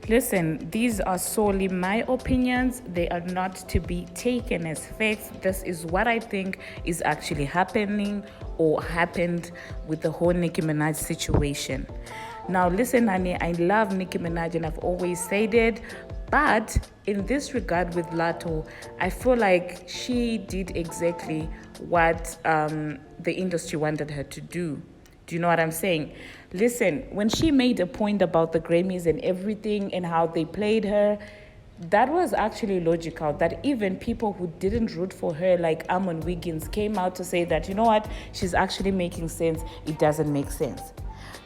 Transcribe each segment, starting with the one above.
Listen, these are solely my opinions. They are not to be taken as facts. This is what I think is actually happening or happened with the whole Nicki Minaj situation. Now, listen, honey, I love Nicki Minaj and I've always said it. But in this regard with Latto, I feel like she did exactly what the industry wanted her to do. Do you know what I'm saying? Listen, when she made a point about the Grammys and everything and how they played her, that was actually logical. That even people who didn't root for her, like Amon Wiggins, came out to say that, you know what, she's actually making sense. It doesn't make sense.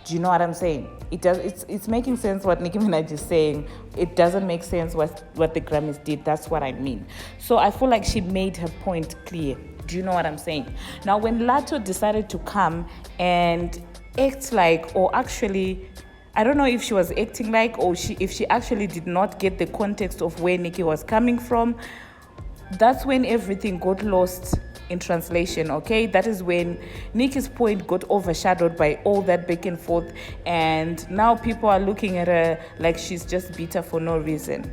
Do you know what I'm saying? It's making sense what Nicki Minaj is saying. It doesn't make sense what the Grammys did. That's what I mean. So I feel like she made her point clear. Do you know what I'm saying? Now, when Latto decided to come and act like, or actually, I don't know if she was acting like, or if she actually did not get the context of where Nicki was coming from, that's when everything got lost in translation, okay? That is when Nicki's point got overshadowed by all that back and forth, and now people are looking at her like she's just bitter for no reason.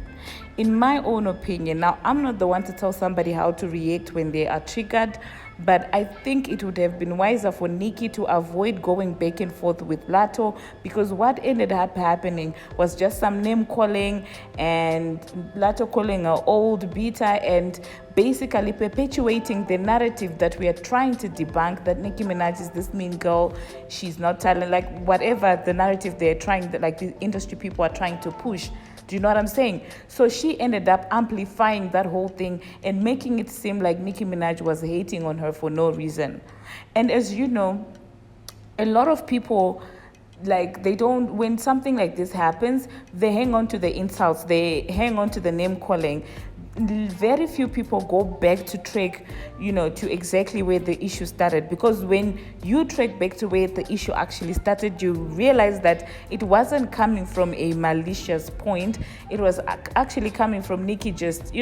In my own opinion, now I'm not the one to tell somebody how to react when they are triggered, but I think it would have been wiser for Nicki to avoid going back and forth with Latto, because what ended up happening was just some name calling and Latto calling her old, bitter, and basically perpetuating the narrative that we are trying to debunk, that Nicki Minaj is this mean girl, she's not talented, like whatever the narrative they're trying, like the industry people are trying to push. Do you know what I'm saying? So she ended up amplifying that whole thing and making it seem like Nicki Minaj was hating on her for no reason. And as you know, a lot of people, like, they don't, when something like this happens, they hang on to the insults, they hang on to the name calling. Very few people go back to track, to exactly where the issue started, because when you track back to where the issue actually started, you realize that it wasn't coming from a malicious point. It was actually coming from Nicki just,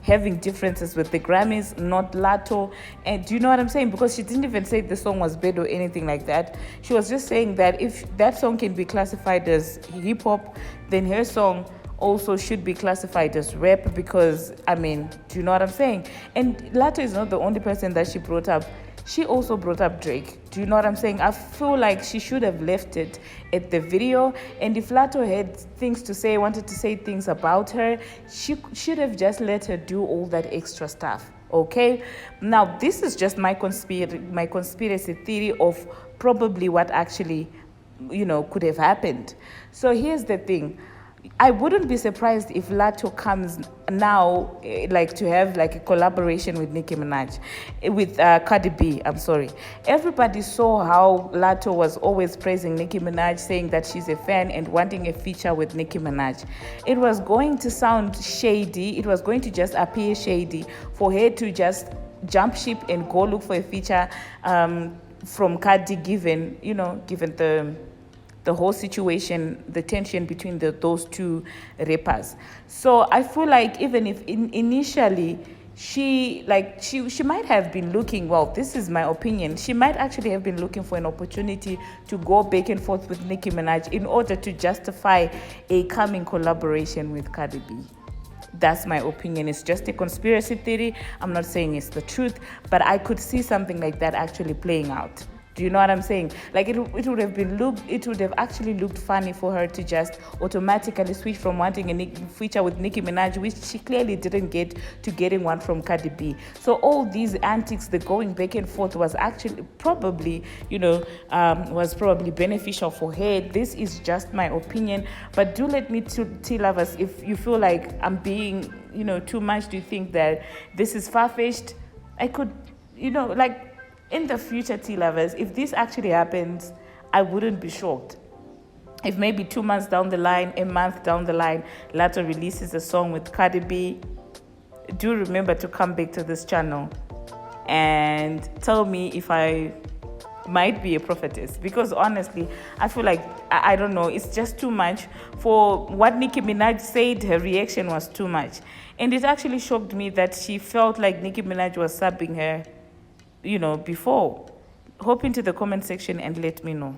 having differences with the Grammys, not Latto. And do you know what I'm saying? Because she didn't even say the song was bad or anything like that. She was just saying that if that song can be classified as hip hop, then her song also should be classified as rap, because, do you know what I'm saying? And Latto is not the only person that she brought up. She also brought up Drake. Do you know what I'm saying? I feel like she should have left it at the video. And if Latto had things to say, wanted to say things about her, she should have just let her do all that extra stuff. Okay? Now, this is just my conspiracy theory of probably what actually, could have happened. So here's the thing. I wouldn't be surprised if Latto comes now, like, to have like a collaboration with Nicki Minaj, with Cardi B. I'm sorry. Everybody saw how Latto was always praising Nicki Minaj, saying that she's a fan and wanting a feature with Nicki Minaj. It was going to sound shady. It was going to just appear shady for her to just jump ship and go look for a feature from Cardi, given the whole situation, the tension between those two rappers. So I feel like even if initially she might have been looking, well, this is my opinion, she might actually have been looking for an opportunity to go back and forth with Nicki Minaj in order to justify a coming collaboration with Cardi B. That's my opinion. It's just a conspiracy theory. I'm not saying it's the truth, but I could see something like that actually playing out. Do you know what I'm saying? Like, it would have actually looked funny for her to just automatically switch from wanting a feature with Nicki Minaj, which she clearly didn't get, to getting one from Cardi B. So all these antics, the going back and forth, was actually probably, beneficial for her. This is just my opinion, but do let me tell us if you feel like I'm being, too much. Do you think that this is far-fetched? I could, in the future, tea lovers, if this actually happens, I wouldn't be shocked. If maybe 2 months down the line, a month down the line, Latto releases a song with Cardi B, do remember to come back to this channel and tell me if I might be a prophetess. Because honestly, I feel like, I don't know, it's just too much. For what Nicki Minaj said, her reaction was too much. And it actually shocked me that she felt like Nicki Minaj was subbing her before. Hop into the comment section and let me know.